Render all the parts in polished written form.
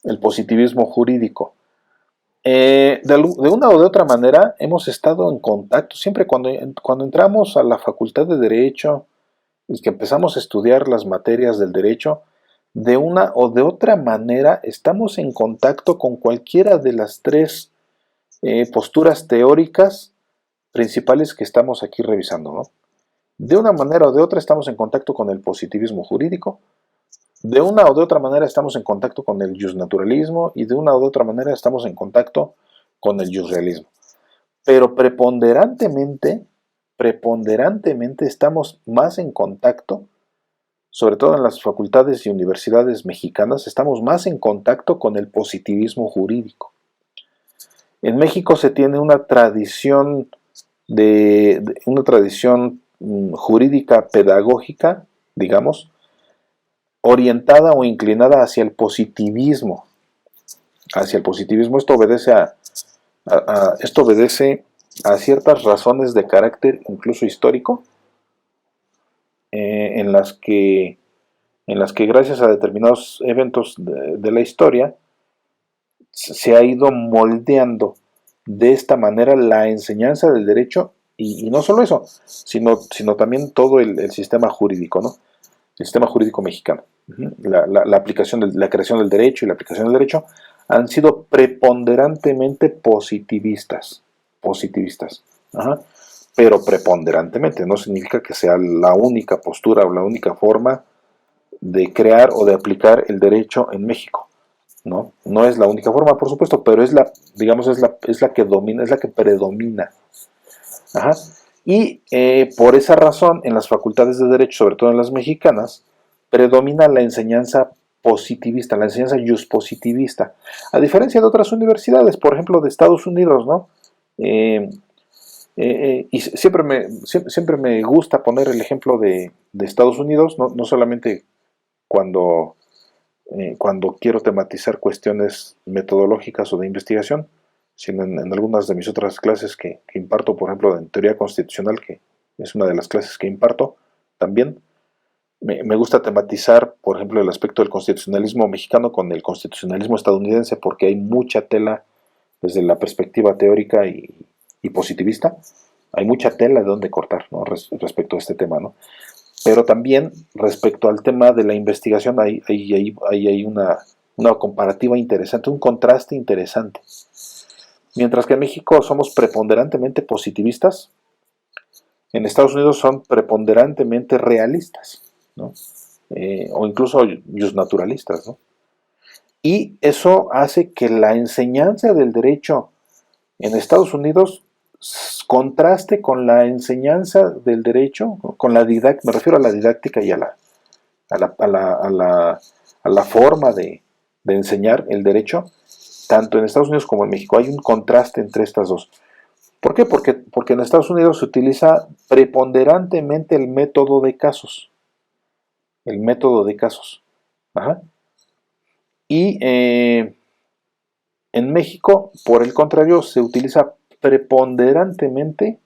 el positivismo jurídico. De una o de otra manera hemos estado en contacto, siempre cuando entramos a la Facultad de Derecho y que empezamos a estudiar las materias del derecho, de una o de otra manera estamos en contacto con cualquiera de las tres posturas teóricas principales que estamos aquí revisando, ¿no? De una manera o de otra estamos en contacto con el positivismo jurídico, de una o de otra manera estamos en contacto con el justnaturalismo y de una o de otra manera estamos en contacto con el justrealismo. Pero preponderantemente estamos más en contacto, sobre todo en las facultades y universidades mexicanas, estamos más en contacto con el positivismo jurídico. En México se tiene una tradición jurídica pedagógica, digamos, orientada o inclinada hacia el positivismo. Esto obedece a ciertas razones de carácter incluso histórico, en las que gracias a determinados eventos de la historia se ha ido moldeando de esta manera la enseñanza del derecho, y no solo eso, sino también todo el sistema jurídico, ¿no? El sistema jurídico mexicano. La aplicación la creación del derecho y la aplicación del derecho han sido preponderantemente positivistas. Ajá. Pero preponderantemente, no significa que sea la única postura o la única forma de crear o de aplicar el derecho en México. No es la única forma, por supuesto, pero es la que domina, es la que predomina. Ajá. Y por esa razón, en las facultades de derecho, sobre todo en las mexicanas, predomina la enseñanza positivista, la enseñanza juspositivista, a diferencia de otras universidades, por ejemplo, de Estados Unidos, ¿no? Y siempre me gusta poner el ejemplo de Estados Unidos, no solamente cuando quiero tematizar cuestiones metodológicas o de investigación, sino en algunas de mis otras clases que imparto, por ejemplo, en teoría constitucional, que es una de las clases que imparto también. Me gusta tematizar, por ejemplo, el aspecto del constitucionalismo mexicano con el constitucionalismo estadounidense, porque hay mucha tela desde la perspectiva teórica y positivista. Hay mucha tela de donde cortar, ¿no? Respecto a este tema, ¿no? Pero también respecto al tema de la investigación hay una comparativa interesante, un contraste interesante. Mientras que en México somos preponderantemente positivistas, en Estados Unidos son preponderantemente realistas, ¿no? O incluso justnaturalistas, ¿no? Y eso hace que la enseñanza del derecho en Estados Unidos contraste con la enseñanza del derecho, me refiero a la didáctica y a la forma de enseñar el derecho, tanto en Estados Unidos como en México. Hay un contraste entre estas dos. ¿Por qué? Porque en Estados Unidos se utiliza preponderantemente el método de casos. El método de casos. Ajá. Y en México, por el contrario, se utiliza preponderantemente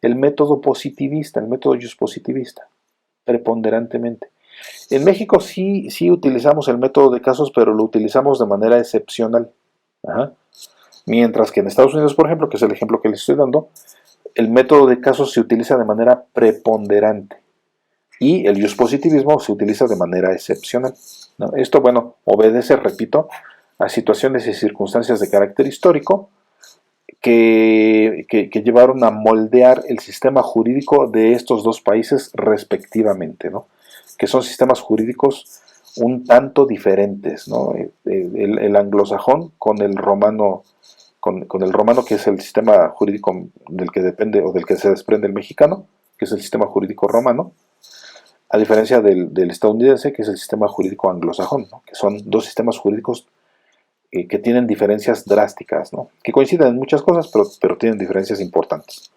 el método positivista, el método juspositivista, preponderantemente. En México sí utilizamos el método de casos, pero lo utilizamos de manera excepcional. Ajá. Mientras que en Estados Unidos, por ejemplo, que es el ejemplo que les estoy dando, el método de casos se utiliza de manera preponderante y el juspositivismo se utiliza de manera excepcional, ¿no? Esto, bueno, obedece, repito, a situaciones y circunstancias de carácter histórico que llevaron a moldear el sistema jurídico de estos dos países respectivamente, ¿no? Que son sistemas jurídicos un tanto diferentes, ¿no? El anglosajón con el romano, que es el sistema jurídico del que depende o del que se desprende el mexicano, que es el sistema jurídico romano, a diferencia del estadounidense, que es el sistema jurídico anglosajón, ¿no? Que son dos sistemas jurídicos que tienen diferencias drásticas, ¿no? Que coinciden en muchas cosas, pero tienen diferencias importantes.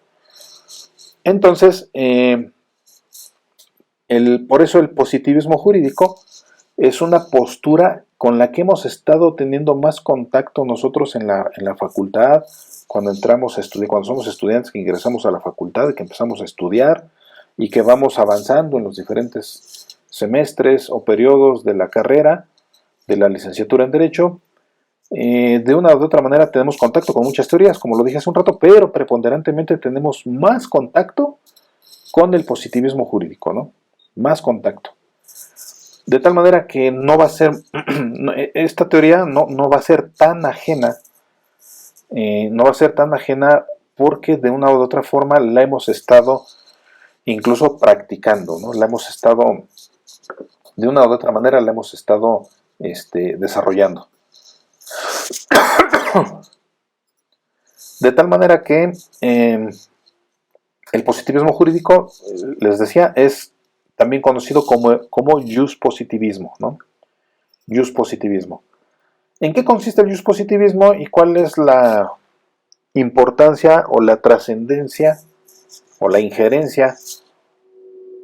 Entonces, por eso el positivismo jurídico es una postura con la que hemos estado teniendo más contacto nosotros en la facultad, cuando entramos a estudiar, cuando somos estudiantes que ingresamos a la facultad, que empezamos a estudiar y que vamos avanzando en los diferentes semestres o periodos de la carrera, de la licenciatura en Derecho, De una u otra manera tenemos contacto con muchas teorías, como lo dije hace un rato, pero preponderantemente tenemos más contacto con el positivismo jurídico, ¿no? Más contacto. De tal manera que no va a ser, esta teoría no va a ser tan ajena, no va a ser tan ajena porque de una u otra forma la hemos estado incluso practicando, ¿no? La hemos estado, de una u otra manera la hemos estado desarrollando. De tal manera que el positivismo jurídico, les decía, es también conocido como positivismo, ¿no? Positivismo. ¿En qué consiste el positivismo y cuál es la importancia o la trascendencia o la injerencia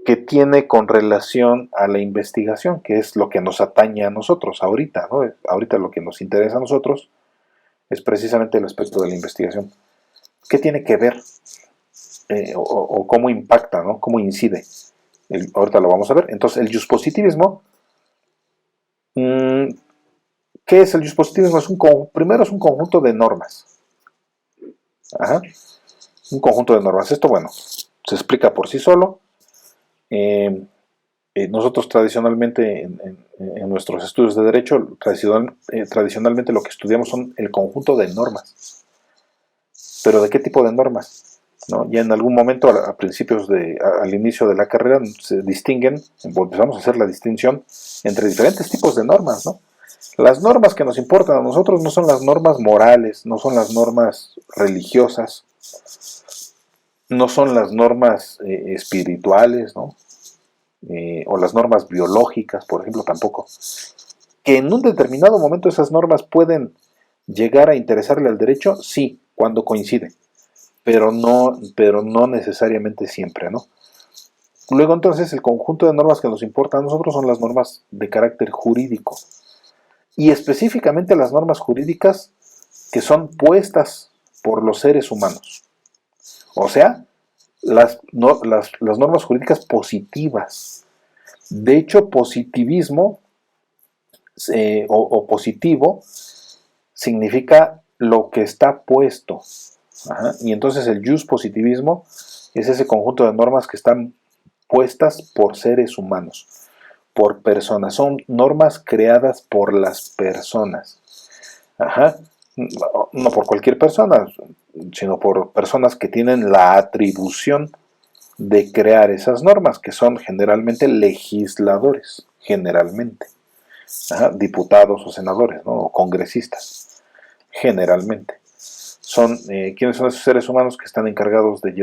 que tiene con relación a la investigación, que es lo que nos atañe a nosotros ahorita, ¿no? Ahorita lo que nos interesa a nosotros es precisamente el aspecto de la investigación. ¿Qué tiene que ver o cómo impacta, ¿no? Cómo incide? Ahorita lo vamos a ver. Entonces, el positivismo, ¿qué es el positivismo? Primero es un conjunto de normas. Ajá. Un conjunto de normas. Esto, bueno, se explica por sí solo. Nosotros tradicionalmente en nuestros estudios de derecho, tradicionalmente lo que estudiamos son el conjunto de normas. ¿Pero de qué tipo de normas? ¿No? Ya en algún momento, a principios al inicio de la carrera, se distinguen, empezamos a hacer la distinción entre diferentes tipos de normas, ¿no? Las normas que nos importan a nosotros no son las normas morales, no son las normas religiosas, no son las normas espirituales, ¿no? O las normas biológicas, por ejemplo, tampoco. Que en un determinado momento esas normas pueden llegar a interesarle al derecho, sí, cuando coinciden, pero no necesariamente siempre, ¿no? Luego entonces el conjunto de normas que nos importan a nosotros son las normas de carácter jurídico, y específicamente las normas jurídicas que son puestas por los seres humanos. O sea, las normas jurídicas positivas. De hecho, positivismo o positivo significa lo que está puesto. Ajá. Y entonces el positivismo es ese conjunto de normas que están puestas por seres humanos, por personas. Son normas creadas por las personas. Ajá. No por cualquier persona, sino por personas que tienen la atribución de crear esas normas, que son generalmente legisladores, generalmente. Ajá, diputados o senadores, ¿no? O congresistas, generalmente. ¿Quiénes son esos seres humanos que están encargados de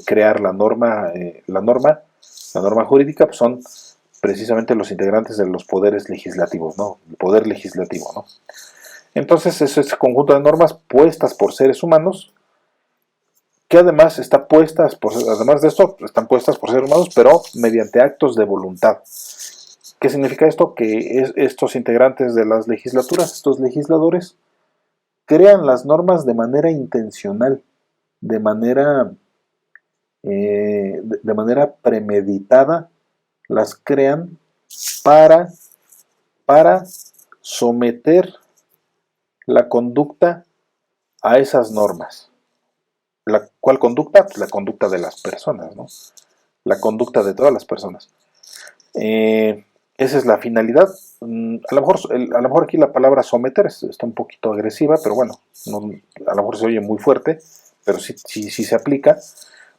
crear la norma jurídica? Pues son precisamente los integrantes de los poderes legislativos, ¿no? El poder legislativo, ¿no? Entonces, es ese conjunto de normas puestas por seres humanos, que además además de esto, están puestas por seres humanos, pero mediante actos de voluntad. ¿Qué significa esto? Que estos integrantes de las legislaturas, estos legisladores, crean las normas de manera intencional, de manera premeditada, las crean para someter la conducta a esas normas. ¿Cuál conducta? Pues la conducta de las personas, ¿no? La conducta de todas las personas. Esa es la finalidad. A lo mejor aquí la palabra someter está un poquito agresiva, pero bueno, a lo mejor se oye muy fuerte, pero sí se aplica.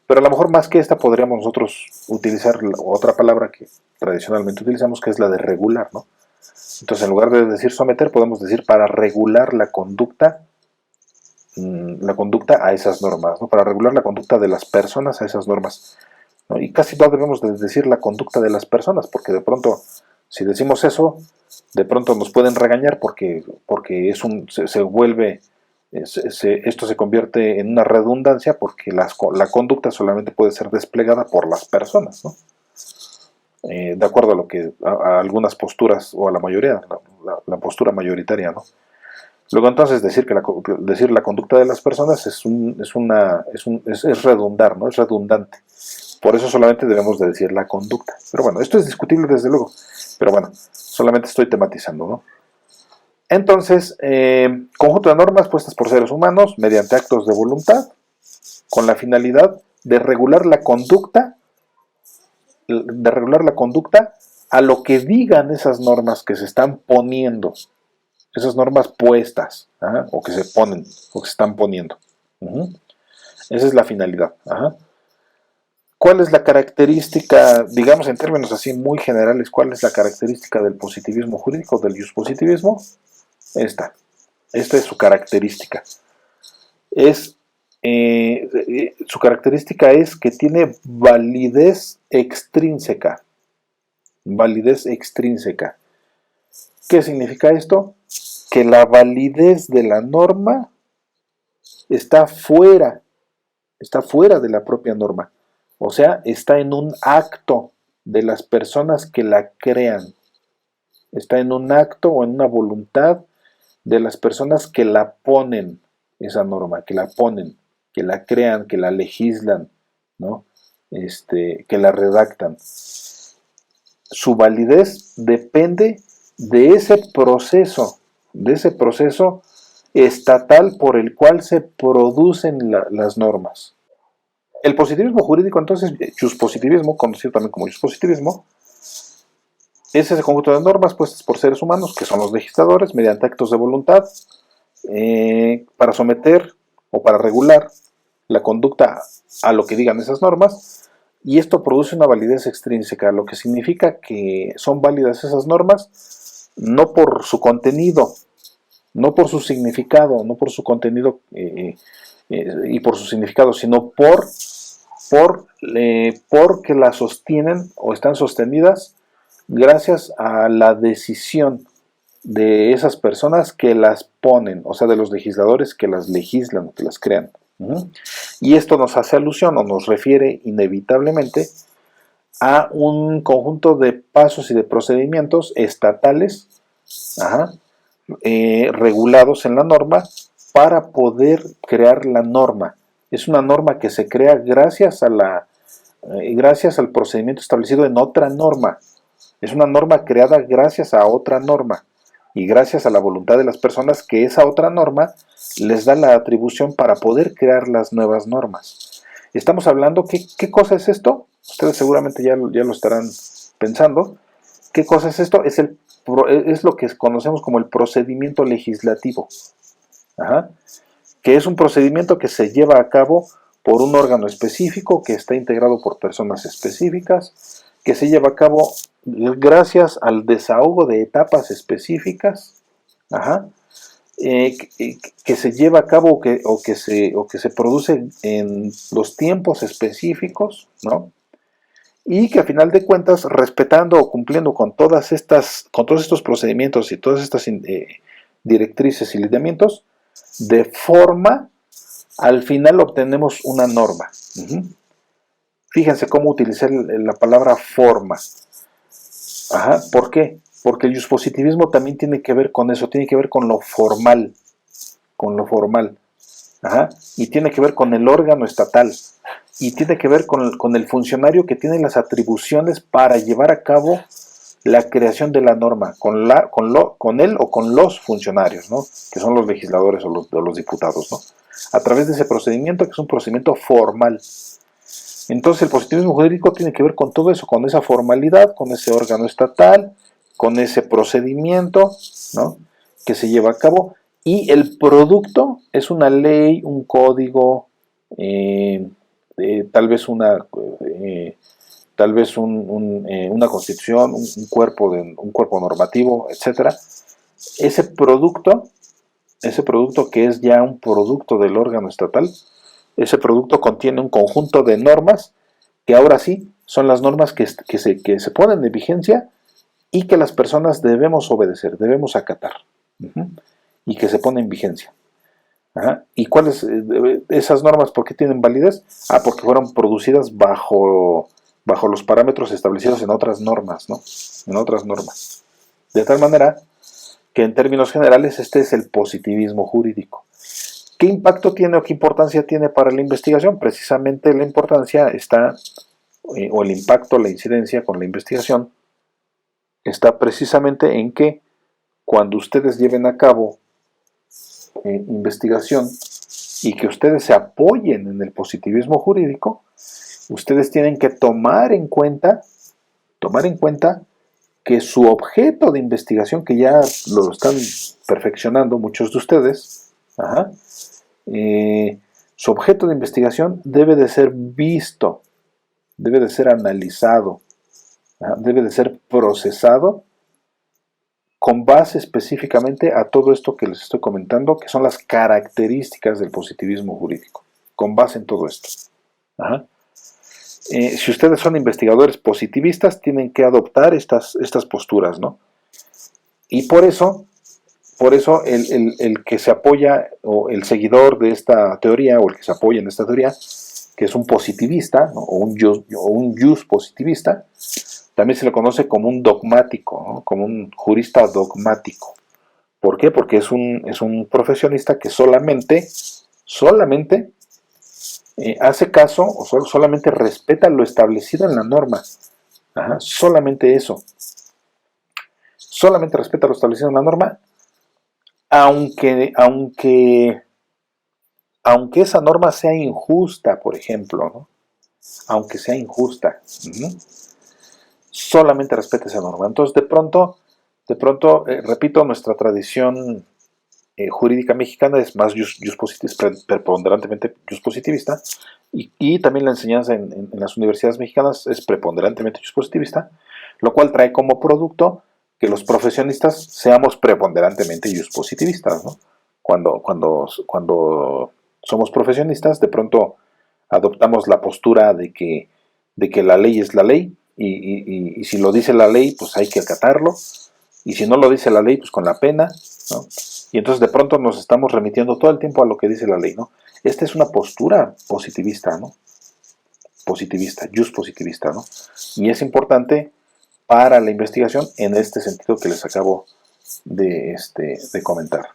Pero a lo mejor más que esta podríamos nosotros utilizar otra palabra que tradicionalmente utilizamos, que es la de regular, ¿no? Entonces, en lugar de decir someter, podemos decir para regular la conducta a esas normas, ¿no? Para regular la conducta de las personas a esas normas, ¿no? Y casi no debemos de decir la conducta de las personas, porque de pronto, si decimos eso, de pronto nos pueden regañar porque se vuelve, esto se convierte en una redundancia, porque la conducta solamente puede ser desplegada por las personas, ¿no? De acuerdo a lo que a algunas posturas, o a la mayoría, la postura mayoritaria, ¿no? Luego entonces decir la conducta de las personas es redundar, ¿no? Es redundante. Por eso solamente debemos de decir la conducta. Pero bueno, esto es discutible desde luego. Pero bueno, solamente estoy tematizando, ¿no? Entonces, conjunto de normas puestas por seres humanos mediante actos de voluntad, con la finalidad de regular la conducta a lo que digan esas normas que se están poniendo, esas normas puestas, ¿ajá? O que se ponen, o que se están poniendo. Esa es la finalidad. Ajá. ¿Cuál es la característica, digamos en términos así muy generales, cuál es la característica del positivismo jurídico, del positivismo? Esta es su característica. Su característica es que tiene validez extrínseca. Validez extrínseca. ¿Qué significa esto? Que la validez de la norma está fuera de la propia norma. O sea, está en un acto de las personas que la crean. Está en un acto o en una voluntad de las personas que la ponen, esa norma, que la ponen, que la crean, que la legislan, ¿no? Que la redactan. Su validez depende de ese proceso estatal por el cual se producen las normas. El positivismo jurídico, entonces, positivismo, conocido también como positivismo, es ese conjunto de normas puestas por seres humanos, que son los legisladores, mediante actos de voluntad, para someter o para regular la conducta a lo que digan esas normas, y esto produce una validez extrínseca, lo que significa que son válidas esas normas no por su contenido, no por su significado, no por su contenido y por su significado, sino porque las sostienen o están sostenidas gracias a la decisión de esas personas que las ponen, o sea, de los legisladores que las legislan, que las crean. Y esto nos hace alusión o nos refiere inevitablemente a un conjunto de pasos y de procedimientos estatales, regulados en la norma para poder crear la norma. Es una norma que se crea gracias al procedimiento establecido en otra norma. Es una norma creada gracias a otra norma y gracias a la voluntad de las personas que esa otra norma les da la atribución para poder crear las nuevas normas. Estamos hablando, ¿qué cosa es esto? Ustedes seguramente ya lo estarán pensando. ¿Qué cosa es esto? Es lo que conocemos como el procedimiento legislativo, que es un procedimiento que se lleva a cabo por un órgano específico, que está integrado por personas específicas, que se lleva a cabo gracias al desahogo de etapas específicas, que se lleva a cabo o que se produce en los tiempos específicos, ¿no? Y que a final de cuentas, respetando o cumpliendo con todos estos procedimientos y todas estas directrices y lineamientos, de forma, al final obtenemos una norma. Fíjense cómo utilicé la palabra forma. ¿Por qué? Porque el positivismo también tiene que ver con eso, tiene que ver con lo formal, y tiene que ver con el órgano estatal, y tiene que ver con el funcionario que tiene las atribuciones para llevar a cabo la creación de la norma, con él o con los funcionarios, ¿no? Que son los legisladores o los diputados, ¿no? A través de ese procedimiento, que es un procedimiento formal. Entonces el positivismo jurídico tiene que ver con todo eso, con esa formalidad, con ese órgano estatal, con ese procedimiento, ¿no? Que se lleva a cabo, y el producto es una ley, un código, tal vez una constitución, un cuerpo normativo, etcétera. Ese producto que es ya un producto del órgano estatal, ese producto contiene un conjunto de normas que ahora sí son las normas que se ponen en vigencia y que las personas debemos obedecer, debemos acatar, y que se ponen en vigencia. ¿Y cuáles esas normas? ¿Por qué tienen validez? Porque fueron producidas bajo los parámetros establecidos en otras normas, ¿no? En otras normas. De tal manera que en términos generales este es el positivismo jurídico. ¿Qué impacto tiene o qué importancia tiene para la investigación? Precisamente la importancia está, o el impacto, la incidencia con la investigación, está precisamente en que cuando ustedes lleven a cabo investigación y que ustedes se apoyen en el positivismo jurídico, ustedes tienen que tomar en cuenta que su objeto de investigación, que ya lo están perfeccionando muchos de ustedes, su objeto de investigación debe de ser visto, debe de ser analizado, debe de ser procesado con base específicamente a todo esto que les estoy comentando, que son las características del positivismo jurídico, con base en todo esto. Si ustedes son investigadores positivistas, tienen que adoptar estas posturas, ¿no? Y por eso el que se apoya, o el seguidor de esta teoría, o el que se apoya en esta teoría, que es un positivista, ¿no? o un jus positivista, también se le conoce como un dogmático, ¿no? Como un jurista dogmático. ¿Por qué? Porque es un profesionista que solamente hace caso, o solamente respeta lo establecido en la norma. Solamente eso. Solamente respeta lo establecido en la norma, aunque esa norma sea injusta, por ejemplo, ¿no? Aunque sea injusta. Solamente respeta esa norma. Entonces, de pronto, repito, nuestra tradición jurídica mexicana es más preponderantemente positivista, y también la enseñanza en las universidades mexicanas es preponderantemente positivista, lo cual trae como producto que los profesionistas seamos preponderantemente positivistas, ¿no? Cuando somos profesionistas, de pronto adoptamos la postura de que la ley es la ley, y si lo dice la ley, pues hay que acatarlo, y si no lo dice la ley, pues con la pena, ¿no? Y entonces de pronto nos estamos remitiendo todo el tiempo a lo que dice la ley, ¿no? Esta es una postura positivista, ¿no? Positivista, positivista, ¿no? Y es importante para la investigación en este sentido que les acabo de comentar.